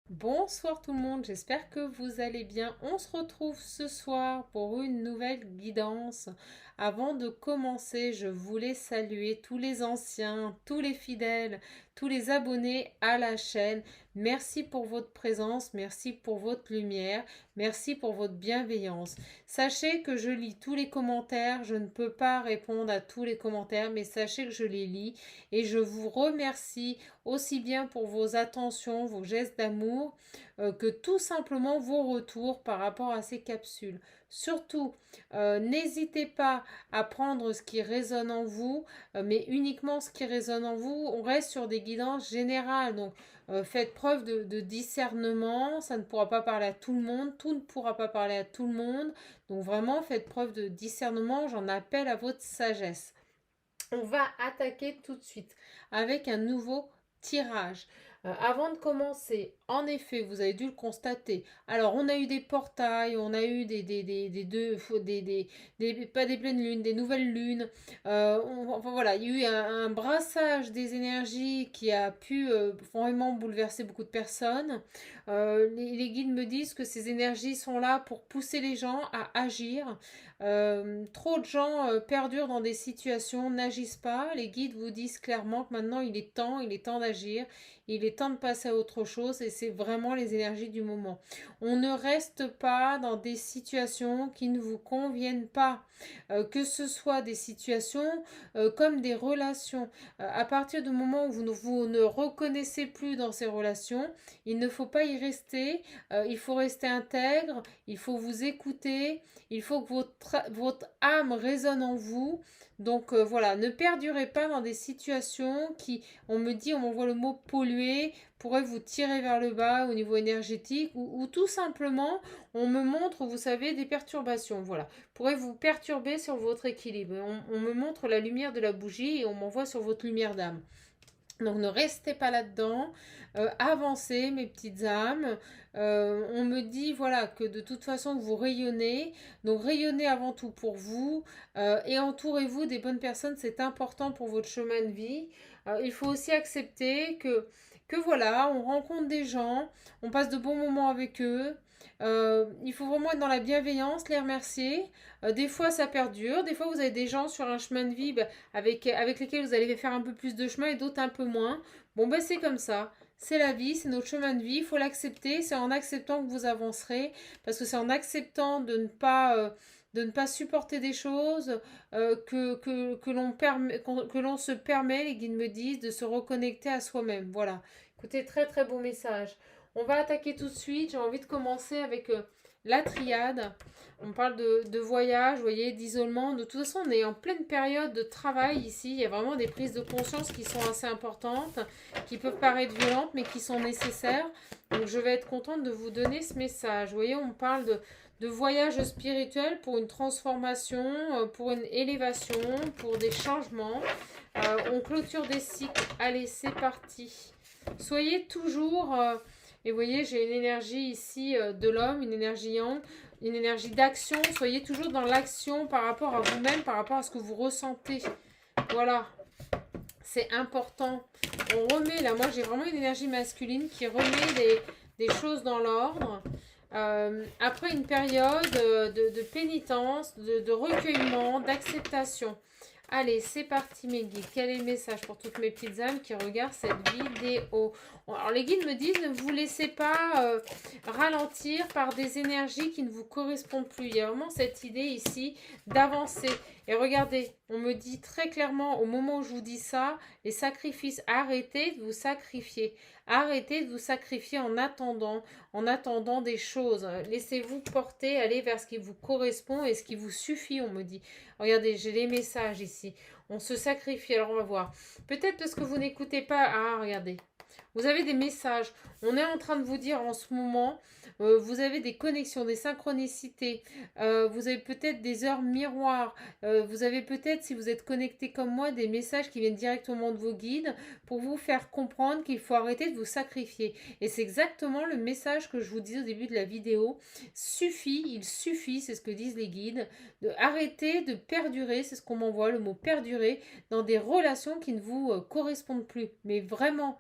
Bonsoir tout le monde, j'espère que vous allez bien. On se retrouve ce soir pour une nouvelle guidance. Avant de commencer, je voulais saluer tous les anciens, tous les fidèles, tous les abonnés à la chaîne. Merci pour votre présence, merci pour votre lumière, merci pour votre bienveillance. Sachez que je lis tous les commentaires, je ne peux pas répondre à tous les commentaires, mais sachez que je les lis et je vous remercie aussi bien pour vos attentions, vos gestes d'amour, que tout simplement vos retours par rapport à ces capsules. Surtout, n'hésitez pas à prendre ce qui résonne en vous, mais uniquement ce qui résonne en vous. On reste sur des guidances générales, donc faites preuve de discernement. Ça ne pourra pas parler à tout le monde, tout ne pourra pas parler à tout le monde. Donc vraiment, faites preuve de discernement. J'en appelle à votre sagesse. On va attaquer tout de suite avec un nouveau tirage. Avant de commencer, en effet, vous avez dû le constater. Alors, on a eu des portails, on a eu pas des pleines lunes, des nouvelles lunes. Enfin voilà, il y a eu un brassage des énergies qui a pu vraiment bouleverser beaucoup de personnes. Les guides me disent que ces énergies sont là pour pousser les gens à agir. Trop de gens perdurent dans des situations, n'agissent pas. Les guides vous disent clairement que maintenant il est temps d'agir, il est temps de passer à autre chose et c'est vraiment les énergies du moment. On ne reste pas dans des situations qui ne vous conviennent pas, que ce soit des situations comme des relations. À partir du moment où vous ne reconnaissez plus dans ces relations, il ne faut pas y rester, il faut rester intègre, il faut vous écouter, il faut que votre âme résonne en vous. Donc voilà, ne perdurez pas dans des situations qui, on m'envoie le mot polluer, pourrait vous tirer vers le bas au niveau énergétique ou tout simplement, on me montre, vous savez, des perturbations. Voilà, pourrait vous perturber sur votre équilibre. On me montre la lumière de la bougie et on m'envoie sur votre lumière d'âme. Donc ne restez pas là-dedans, avancez mes petites âmes. On me dit voilà que de toute façon vous rayonnez, donc rayonnez avant tout pour vous et entourez-vous des bonnes personnes, c'est important pour votre chemin de vie. Il faut aussi accepter que voilà, on rencontre des gens, on passe de bons moments avec eux. Il faut vraiment être dans la bienveillance, les remercier. Des fois ça perdure, des fois vous avez des gens sur un chemin de vie avec lesquels vous allez faire un peu plus de chemin et d'autres un peu moins. Bon, ben c'est comme ça. C'est la vie, c'est notre chemin de vie, il faut l'accepter. C'est en acceptant que vous avancerez, parce que c'est en acceptant de ne pas supporter des choses que l'on se permet, les guides me disent, de se reconnecter à soi-même. Voilà. Écoutez, très très beau message. On va attaquer tout de suite. J'ai envie de commencer avec la triade. On parle de voyage, vous voyez, d'isolement. De toute façon, on est en pleine période de travail ici. Il y a vraiment des prises de conscience qui sont assez importantes, qui peuvent paraître violentes, mais qui sont nécessaires. Donc, je vais être contente de vous donner ce message. Vous voyez, on parle de voyage spirituel pour une transformation, pour une élévation, pour des changements. On clôture des cycles. Allez, c'est parti. Soyez toujours... et vous voyez, j'ai une énergie ici de l'homme, une énergie yang, une énergie d'action. Soyez toujours dans l'action par rapport à vous-même, par rapport à ce que vous ressentez. Voilà, c'est important. On remet, là, moi j'ai vraiment une énergie masculine qui remet des choses dans l'ordre. Après une période de pénitence, de recueillement, d'acceptation. Allez, c'est parti mes guides. Quel est le message pour toutes mes petites âmes qui regardent cette vidéo? Alors les guides me disent, ne vous laissez pas ralentir par des énergies qui ne vous correspondent plus. Il y a vraiment cette idée ici d'avancer. Et regardez, on me dit très clairement au moment où je vous dis ça, les sacrifices, arrêtez de vous sacrifier. Arrêtez de vous sacrifier en attendant des choses. Laissez-vous porter, aller vers ce qui vous correspond et ce qui vous suffit, on me dit. Regardez, j'ai les messages ici. On se sacrifie, alors on va voir. Peut-être parce que vous n'écoutez pas. Ah, regardez. Vous avez des messages. On est en train de vous dire en ce moment, vous avez des connexions, des synchronicités. Vous avez peut-être des heures miroirs. Vous avez peut-être, si vous êtes connecté comme moi, des messages qui viennent directement de vos guides pour vous faire comprendre qu'il faut arrêter de vous sacrifier. Et c'est exactement le message que je vous disais au début de la vidéo. Il suffit, c'est ce que disent les guides, de arrêter de perdurer, c'est ce qu'on m'envoie, le mot perdurer, dans des relations qui ne vous correspondent plus. Mais vraiment,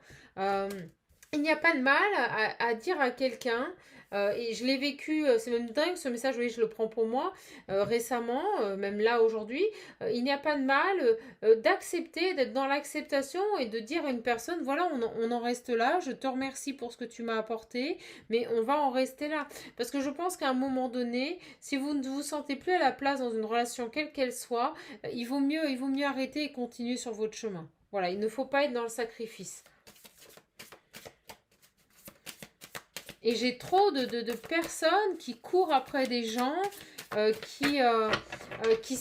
Il n'y a pas de mal à dire à quelqu'un, et je l'ai vécu, c'est même dingue ce message, oui, je le prends pour moi, récemment, même là aujourd'hui, il n'y a pas de mal d'accepter, d'être dans l'acceptation et de dire à une personne, voilà, on en reste là, je te remercie pour ce que tu m'as apporté, mais on va en rester là. Parce que je pense qu'à un moment donné, si vous ne vous sentez plus à la place dans une relation quelle qu'elle soit, il vaut mieux arrêter et continuer sur votre chemin. Voilà, il ne faut pas être dans le sacrifice. Et j'ai trop de personnes qui courent après des gens euh, qui, euh, qui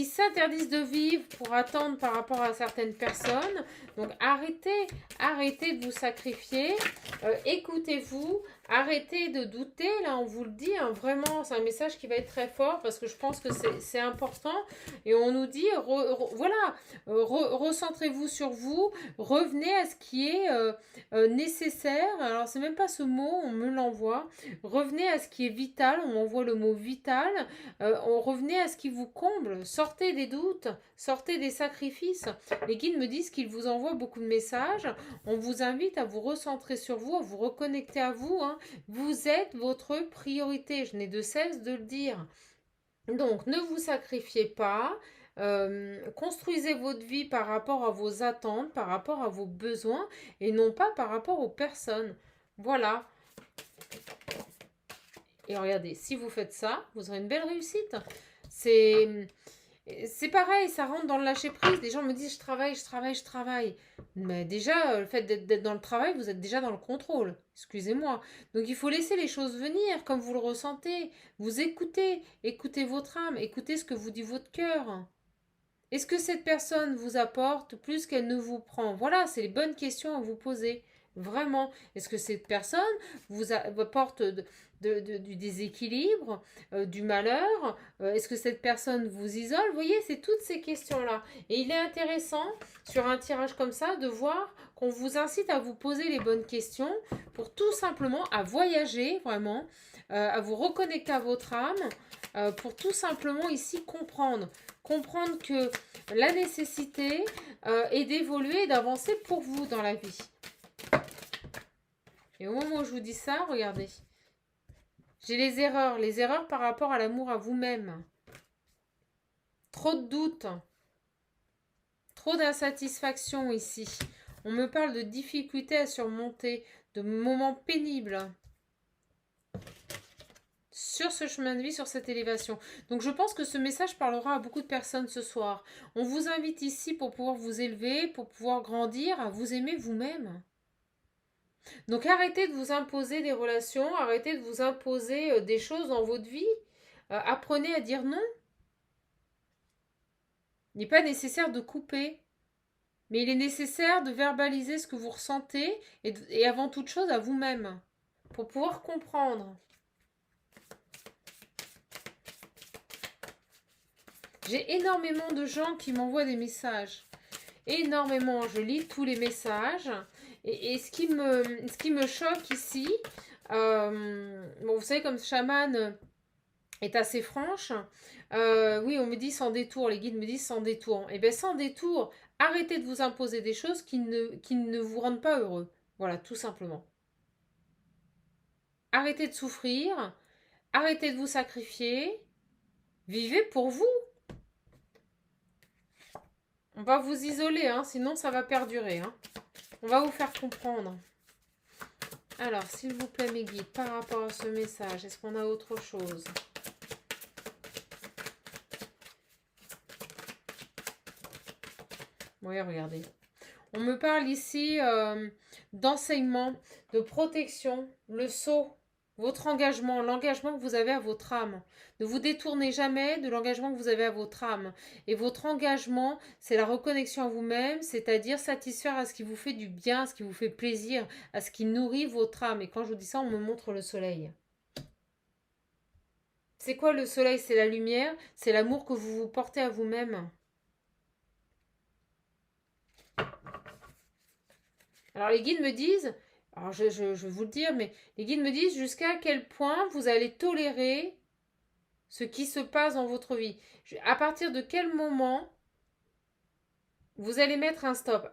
s'interdisent de vivre pour attendre par rapport à certaines personnes. Donc arrêtez de vous sacrifier, écoutez-vous, arrêtez de douter, là on vous le dit, hein, vraiment c'est un message qui va être très fort parce que je pense que c'est important et on nous dit, voilà, recentrez-vous sur vous, revenez à ce qui est nécessaire, alors c'est même pas ce mot, on me l'envoie, revenez à ce qui est vital, on m'envoie le mot vital, on revenez à ce qui vous comble, sortez des doutes, sortez des sacrifices. Les guides me disent qu'ils vous envoient beaucoup de messages, on vous invite à vous recentrer sur vous, à vous reconnecter à vous, hein. Vous êtes votre priorité, je n'ai de cesse de le dire. Donc ne vous sacrifiez pas, construisez votre vie par rapport à vos attentes, par rapport à vos besoins et non pas par rapport aux personnes. Voilà. Et regardez, si vous faites ça, vous aurez une belle réussite. C'est pareil, ça rentre dans le lâcher prise. Les gens me disent je travaille. Mais déjà, le fait d'être dans le travail, vous êtes déjà dans le contrôle. Excusez-moi. Donc il faut laisser les choses venir comme vous le ressentez. Vous écoutez, écoutez votre âme, écoutez ce que vous dit votre cœur. Est-ce que cette personne vous apporte plus qu'elle ne vous prend? Voilà, c'est les bonnes questions à vous poser. Vraiment. Est-ce que cette personne vous apporte du déséquilibre, du malheur? Est-ce que cette personne vous isole? Vous voyez, c'est toutes ces questions-là. Et il est intéressant, sur un tirage comme ça, de voir qu'on vous incite à vous poser les bonnes questions pour tout simplement à voyager, vraiment, à vous reconnecter à votre âme, pour tout simplement ici comprendre. Comprendre que la nécessité est d'évoluer et d'avancer pour vous dans la vie. Et au moment où je vous dis ça, regardez. J'ai les erreurs par rapport à l'amour à vous-même. Trop de doutes, trop d'insatisfaction ici. On me parle de difficultés à surmonter, de moments pénibles sur ce chemin de vie, sur cette élévation. Donc je pense que ce message parlera à beaucoup de personnes ce soir. On vous invite ici pour pouvoir vous élever, pour pouvoir grandir, à vous aimer vous-même. Donc arrêtez de vous imposer des relations, arrêtez de vous imposer des choses dans votre vie. Apprenez à dire non. Il n'est pas nécessaire de couper, mais il est nécessaire de verbaliser ce que vous ressentez et avant toute chose à vous-même, pour pouvoir comprendre. J'ai énormément de gens qui m'envoient des messages. Énormément. Je lis tous les messages. Et ce qui me choque ici, bon, vous savez, comme chaman est assez franche, oui, on me dit sans détour, les guides me disent sans détour. Et bien, sans détour, arrêtez de vous imposer des choses qui ne vous rendent pas heureux. Voilà, tout simplement. Arrêtez de souffrir, arrêtez de vous sacrifier, vivez pour vous. On va vous isoler, hein, sinon ça va perdurer. Hein. On va vous faire comprendre. Alors, s'il vous plaît, mes guides, par rapport à ce message, est-ce qu'on a autre chose? Oui, regardez. On me parle ici d'enseignement, de protection, le sceau, votre engagement, l'engagement que vous avez à votre âme. Ne vous détournez jamais de l'engagement que vous avez à votre âme. Et votre engagement, c'est la reconnexion à vous-même, c'est-à-dire satisfaire à ce qui vous fait du bien, à ce qui vous fait plaisir, à ce qui nourrit votre âme. Et quand je vous dis ça, on me montre le soleil. C'est quoi le soleil? C'est la lumière, c'est l'amour que vous vous portez à vous-même. Alors les guides me disent, alors je vais vous le dire, mais les guides me disent jusqu'à quel point vous allez tolérer ce qui se passe dans votre vie. À partir de quel moment vous allez mettre un stop.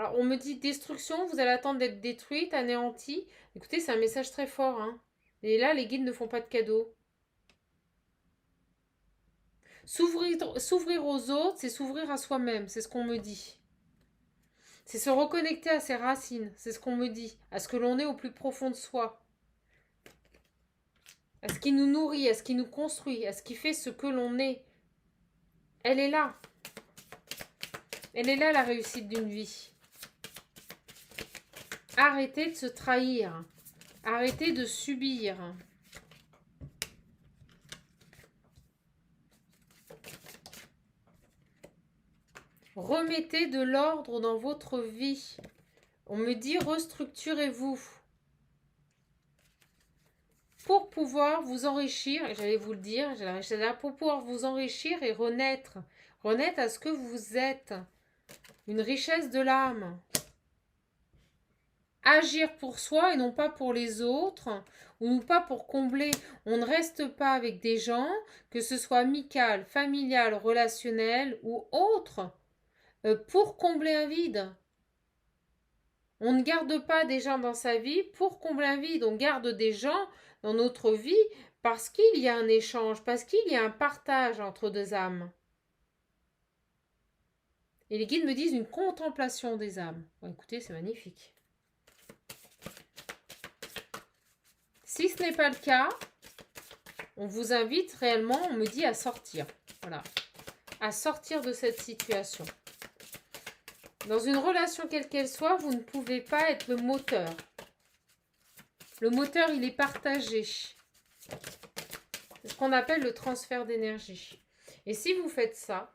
Alors, on me dit destruction, vous allez attendre d'être détruite, anéantie. Écoutez, c'est un message très fort, hein. Et là, les guides ne font pas de cadeaux. S'ouvrir aux autres, c'est s'ouvrir à soi-même, c'est ce qu'on me dit. C'est se reconnecter à ses racines, c'est ce qu'on me dit, à ce que l'on est au plus profond de soi, à ce qui nous nourrit, à ce qui nous construit, à ce qui fait ce que l'on est. Elle est là. Elle est là, la réussite d'une vie. Arrêtez de se trahir. Arrêtez de subir. Remettez de l'ordre dans votre vie. On me dit restructurez-vous. Pour pouvoir vous enrichir, et j'allais vous le dire, pour pouvoir vous enrichir et renaître. Renaître à ce que vous êtes. Une richesse de l'âme. Agir pour soi et non pas pour les autres, ou pas pour combler. On ne reste pas avec des gens, que ce soit amical, familial, relationnel ou autre, pour combler un vide. On ne garde pas des gens dans sa vie pour combler un vide. On garde des gens dans notre vie parce qu'il y a un échange, parce qu'il y a un partage entre deux âmes. Et les guides me disent une contemplation des âmes. Bon, écoutez, c'est magnifique. Si ce n'est pas le cas, on vous invite réellement, on me dit, à sortir. Voilà. À sortir de cette situation. Dans une relation quelle qu'elle soit, vous ne pouvez pas être le moteur. Le moteur, il est partagé. C'est ce qu'on appelle le transfert d'énergie. Et si vous faites ça,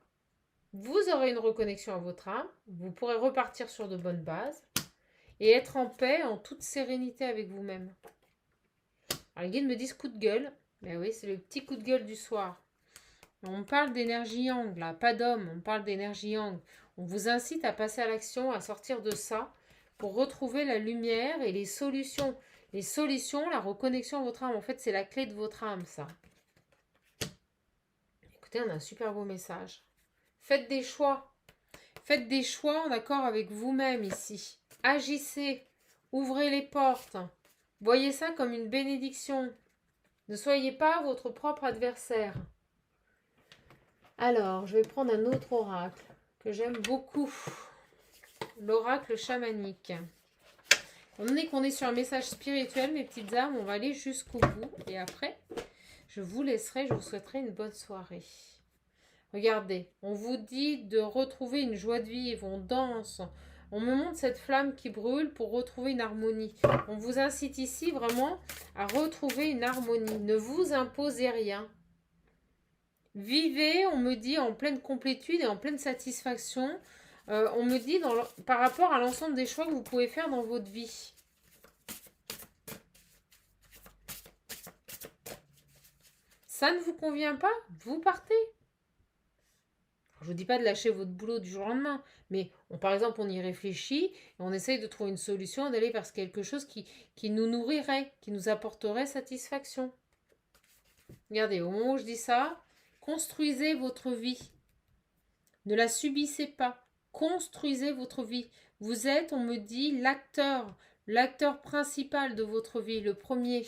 vous aurez une reconnexion à votre âme, vous pourrez repartir sur de bonnes bases et être en paix, en toute sérénité avec vous-même. Alors les guides me disent coup de gueule. Mais oui, c'est le petit coup de gueule du soir. On parle d'énergie yang, là, pas d'homme, on parle d'énergie yang. On vous incite à passer à l'action, à sortir de ça, pour retrouver la lumière et les solutions. Les solutions, la reconnexion à votre âme. En fait, c'est la clé de votre âme, ça. Écoutez, on a un super beau message. Faites des choix. Faites des choix en accord avec vous-même ici. Agissez. Ouvrez les portes. Voyez ça comme une bénédiction. Ne soyez pas votre propre adversaire. Alors, je vais prendre un autre oracle que j'aime beaucoup. L'oracle chamanique. On est qu'on est sur un message spirituel, mes petites âmes, on va aller jusqu'au bout. Et après, je vous laisserai, je vous souhaiterai une bonne soirée. Regardez, on vous dit de retrouver une joie de vivre, on danse. On me montre cette flamme qui brûle pour retrouver une harmonie. On vous incite ici vraiment à retrouver une harmonie. Ne vous imposez rien. Vivez, on me dit, en pleine complétude et en pleine satisfaction. On me dit par rapport à l'ensemble des choix que vous pouvez faire dans votre vie. Ça ne vous convient pas, vous partez. Je ne vous dis pas de lâcher votre boulot du jour au lendemain, mais par exemple, on y réfléchit et on essaye de trouver une solution, d'aller vers quelque chose qui nous nourrirait, qui nous apporterait satisfaction. Regardez, au moment où je dis ça, construisez votre vie. Ne la subissez pas. Construisez votre vie. Vous êtes, on me dit, l'acteur principal de votre vie, le premier.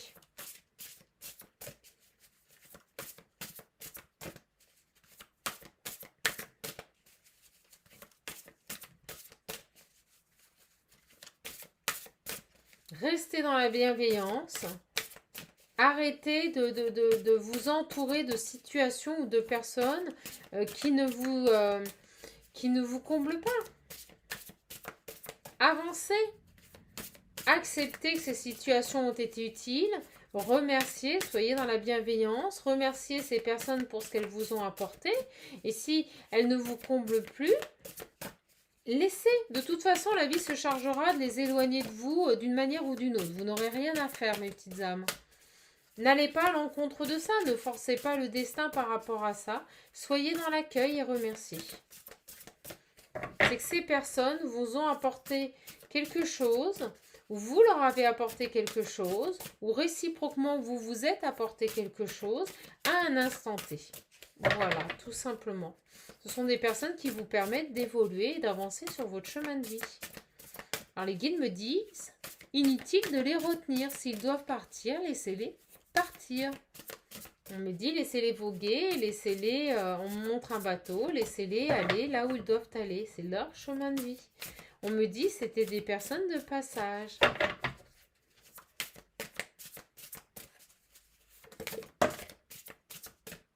Restez dans la bienveillance. Arrêtez de vous entourer de situations ou de personnes qui ne vous comblent pas. Avancez. Acceptez que ces situations ont été utiles. Remerciez, soyez dans la bienveillance. Remerciez ces personnes pour ce qu'elles vous ont apporté. Et si elles ne vous comblent plus, laissez. De toute façon, la vie se chargera de les éloigner de vous d'une manière ou d'une autre. Vous n'aurez rien à faire, mes petites âmes. N'allez pas à l'encontre de ça. Ne forcez pas le destin par rapport à ça. Soyez dans l'accueil et remerciez. C'est que ces personnes vous ont apporté quelque chose, ou vous leur avez apporté quelque chose, ou réciproquement vous vous êtes apporté quelque chose à un instant T. Voilà, tout simplement. Ce sont des personnes qui vous permettent d'évoluer et d'avancer sur votre chemin de vie. Alors les guides me disent, inutile de les retenir. S'ils doivent partir, laissez-les partir. On me dit, laissez-les voguer, laissez-les, on me montre un bateau, laissez-les aller là où ils doivent aller. C'est leur chemin de vie. On me dit, c'était des personnes de passage.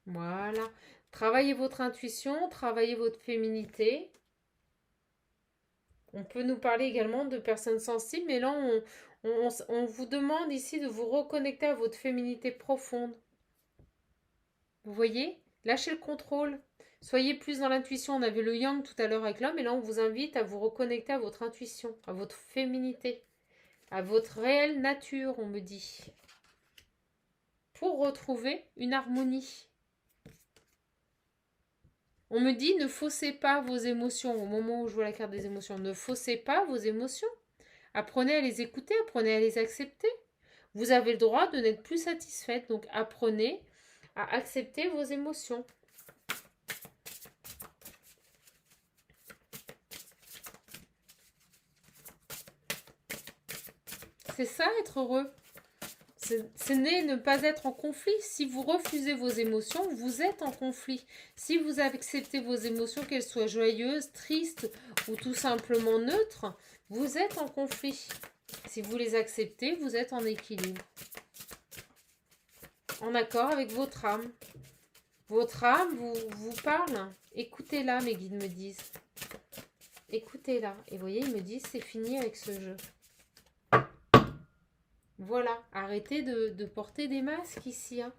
Voilà. Travaillez votre intuition, travaillez votre féminité. On peut nous parler également de personnes sensibles, mais là, on vous demande ici de vous reconnecter à votre féminité profonde. Vous voyez? Lâchez le contrôle. Soyez plus dans l'intuition. On avait le yang tout à l'heure avec l'homme, et là, on vous invite à vous reconnecter à votre intuition, à votre féminité, à votre réelle nature, on me dit, pour retrouver une harmonie. On me dit, ne faussez pas vos émotions. Au moment où je vois la carte des émotions, ne faussez pas vos émotions. Apprenez à les écouter, apprenez à les accepter. Vous avez le droit de n'être plus satisfaite, donc apprenez à accepter vos émotions. C'est ça, être heureux. Ce n'est ne pas être en conflit. Si vous refusez vos émotions, vous êtes en conflit. Si vous acceptez vos émotions, qu'elles soient joyeuses, tristes ou tout simplement neutres, vous êtes en conflit. Si vous les acceptez, vous êtes en équilibre. En accord avec votre âme. Votre âme vous parle. Écoutez-la, mes guides me disent. Écoutez-la. Et vous voyez, ils me disent, c'est fini avec ce jeu. Voilà, arrêtez de porter des masques ici. Hein.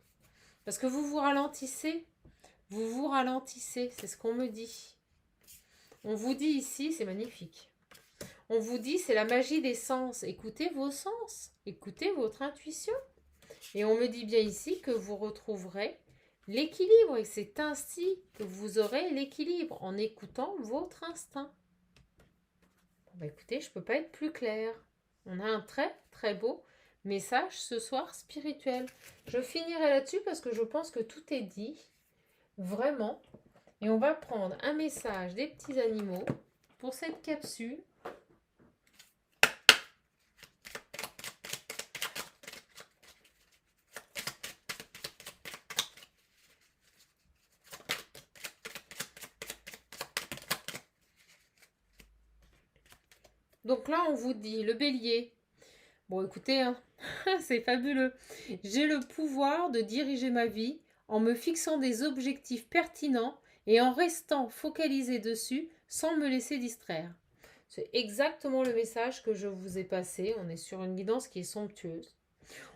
Parce que vous vous ralentissez. Vous vous ralentissez, c'est ce qu'on me dit. On vous dit ici, c'est magnifique. On vous dit, c'est la magie des sens. Écoutez vos sens. Écoutez votre intuition. Et on me dit bien ici que vous retrouverez l'équilibre. Et c'est ainsi que vous aurez l'équilibre, en écoutant votre instinct. Bon, écoutez, je ne peux pas être plus claire. On a un très, très beau message ce soir spirituel. Je finirai là-dessus parce que je pense que tout est dit. Vraiment. Et on va prendre un message des petits animaux pour cette capsule. Donc là, on vous dit, le bélier. Bon, écoutez, hein, c'est fabuleux. J'ai le pouvoir de diriger ma vie en me fixant des objectifs pertinents et en restant focalisé dessus sans me laisser distraire. C'est exactement le message que je vous ai passé. On est sur une guidance qui est somptueuse.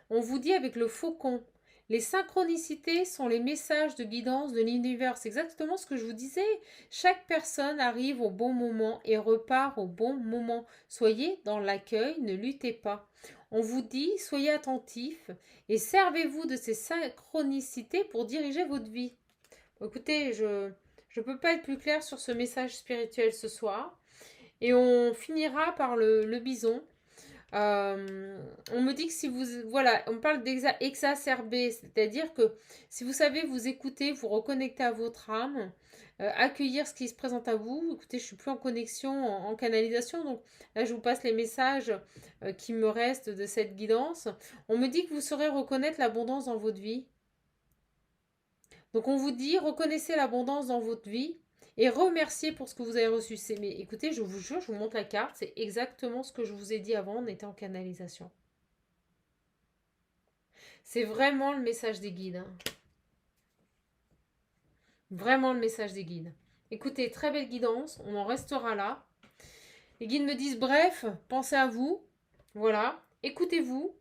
On vous dit avec le faucon, les synchronicités sont les messages de guidance de l'univers. C'est exactement ce que je vous disais. Chaque personne arrive au bon moment et repart au bon moment. Soyez dans l'accueil, ne luttez pas. On vous dit, soyez attentifs et servez-vous de ces synchronicités pour diriger votre vie. Bon, écoutez, je ne peux pas être plus claire sur ce message spirituel ce soir. Et on finira par le bison. On me dit que si vous... Voilà, on parle d'exacerber, c'est-à-dire que si vous savez vous écouter, vous reconnecter à votre âme, accueillir ce qui se présente à vous. Écoutez, je suis plus en connexion, en canalisation, donc là je vous passe les messages qui me restent de cette guidance. On me dit que vous saurez reconnaître l'abondance dans votre vie. Donc on vous dit, reconnaissez l'abondance dans votre vie et remerciez pour ce que vous avez reçu. Mais écoutez, je vous jure, je vous montre la carte, c'est exactement ce que je vous ai dit avant, on était en canalisation. C'est vraiment le message des guides. Hein. Vraiment le message des guides. Écoutez, très belle guidance, on en restera là. Les guides me disent, bref, pensez à vous, voilà, écoutez-vous,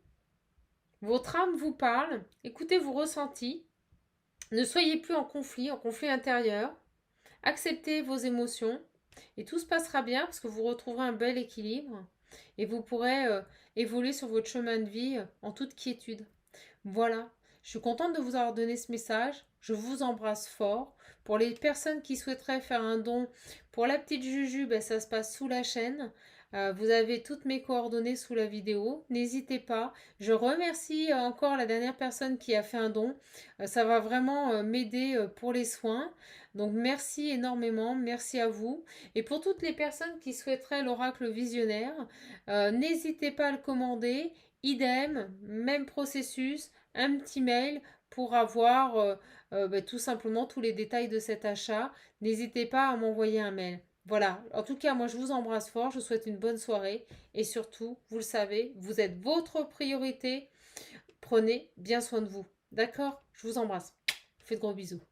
votre âme vous parle, écoutez vos ressentis, ne soyez plus en conflit intérieur, acceptez vos émotions et tout se passera bien parce que vous retrouverez un bel équilibre et vous pourrez évoluer sur votre chemin de vie en toute quiétude. Voilà, je suis contente de vous avoir donné ce message, je vous embrasse fort. Pour les personnes qui souhaiteraient faire un don pour la petite Juju, ben, ça se passe sous la chaîne. Vous avez toutes mes coordonnées sous la vidéo. N'hésitez pas. Je remercie encore la dernière personne qui a fait un don. Ça va vraiment m'aider pour les soins. Donc merci énormément. Merci à vous. Et pour toutes les personnes qui souhaiteraient l'oracle visionnaire, n'hésitez pas à le commander. Idem, même processus, un petit mail pour avoir tout simplement tous les détails de cet achat. N'hésitez pas à m'envoyer un mail. Voilà, en tout cas, moi je vous embrasse fort, je vous souhaite une bonne soirée et surtout, vous le savez, vous êtes votre priorité. Prenez bien soin de vous. D'accord? Je vous embrasse. Je vous fais de gros bisous.